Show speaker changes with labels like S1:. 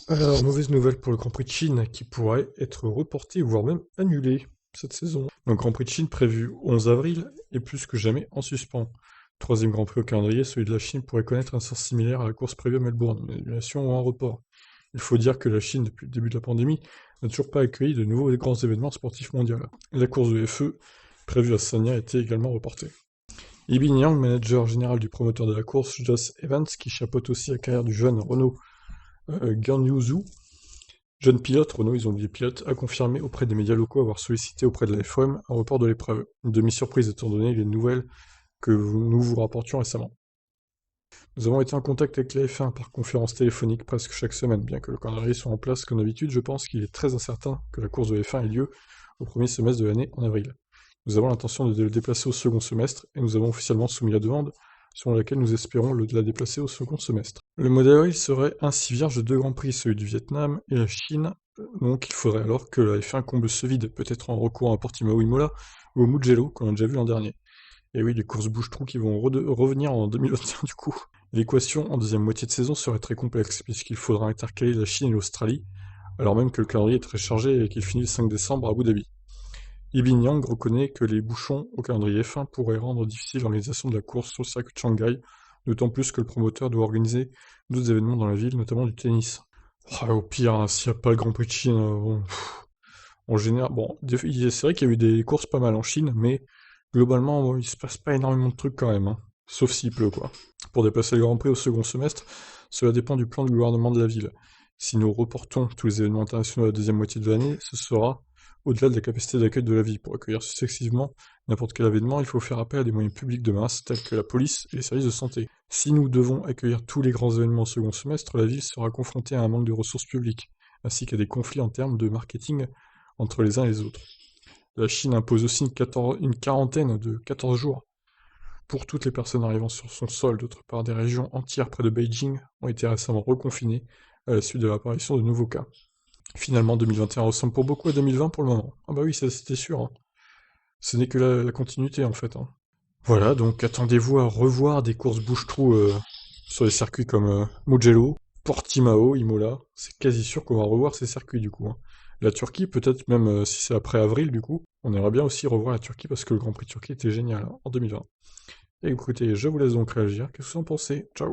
S1: Alors, mauvaise nouvelle pour le Grand Prix de Chine, qui pourrait être reporté, voire même annulé cette saison. Le Grand Prix de Chine, prévu 11 avril, est plus que jamais en suspens. Troisième Grand Prix au calendrier, celui de la Chine pourrait connaître un sort similaire à la course prévue à Melbourne, une annulation ou un report. Il faut dire que la Chine, depuis le début de la pandémie, n'a toujours pas accueilli de nouveaux grands événements sportifs mondiaux. La course de FE, prévue à Sanya, a été également reportée. Ibin Yang, manager général du promoteur de la course, Joss Evans, qui chapeaute aussi la carrière du jeune Renault Guan Zhou, jeune pilote, Renault, ils ont dit pilote, a confirmé auprès des médias locaux avoir sollicité auprès de la FOM un report de l'épreuve. Une demi-surprise étant donné les nouvelles que nous vous rapportions récemment. Nous avons été en contact avec la F1 par conférence téléphonique presque chaque semaine. Bien que le calendrier soit en place comme d'habitude, je pense qu'il est très incertain que la course de F1 ait lieu au premier semestre de l'année en avril. Nous avons l'intention de le déplacer au second semestre et nous avons officiellement soumis la demande selon laquelle nous espérons la déplacer au second semestre. Le mois d'avril serait ainsi vierge de deux grands prix, celui du Vietnam et la Chine, donc il faudrait alors que la F1 comble ce vide, peut-être en recourant à Portimao Imola ou au Mugello, qu'on a déjà vu l'an dernier. Et oui, les courses bouche-trou qui vont revenir en 2021 du coup. L'équation en deuxième moitié de saison serait très complexe, puisqu'il faudra intercaler la Chine et l'Australie, alors même que le calendrier est très chargé et qu'il finit le 5 décembre à Abu Dhabi. Ibin Yang reconnaît que les bouchons au calendrier F1 pourraient rendre difficile l'organisation de la course sur le circuit de Shanghai, d'autant plus que le promoteur doit organiser d'autres événements dans la ville, notamment du tennis. Ah, au pire, hein, s'il n'y a pas le Grand Prix de Chine, bon, en général, bon, c'est vrai qu'il y a eu des courses pas mal en Chine, mais globalement, bon, il se passe pas énormément de trucs quand même, hein, sauf s'il pleut, quoi. Pour déplacer le Grand Prix au second semestre, cela dépend du plan du gouvernement de la ville. Si nous reportons tous les événements internationaux à la deuxième moitié de l'année, ce sera au-delà de la capacité d'accueil de la ville. Pour accueillir successivement n'importe quel événement, il faut faire appel à des moyens publics de masse, tels que la police et les services de santé. Si nous devons accueillir tous les grands événements au second semestre, la ville sera confrontée à un manque de ressources publiques, ainsi qu'à des conflits en termes de marketing entre les uns et les autres. La Chine impose aussi une quarantaine de 14 jours pour toutes les personnes arrivant sur son sol. D'autre part, des régions entières près de Beijing ont été récemment reconfinées à la suite de l'apparition de nouveaux cas. Finalement, 2021 ressemble pour beaucoup à 2020 pour le moment. Ah bah oui, ça c'était sûr, hein. Ce n'est que la continuité en fait, hein. Voilà, donc attendez-vous à revoir des courses bouche-trou sur des circuits comme Mugello, Portimao, Imola. C'est quasi sûr qu'on va revoir ces circuits du coup, hein. La Turquie, peut-être même si c'est après avril du coup, on aimerait bien aussi revoir la Turquie parce que le Grand Prix de Turquie était génial, hein, en 2020. Et écoutez, je vous laisse donc réagir. Qu'est-ce que vous en pensez? Ciao!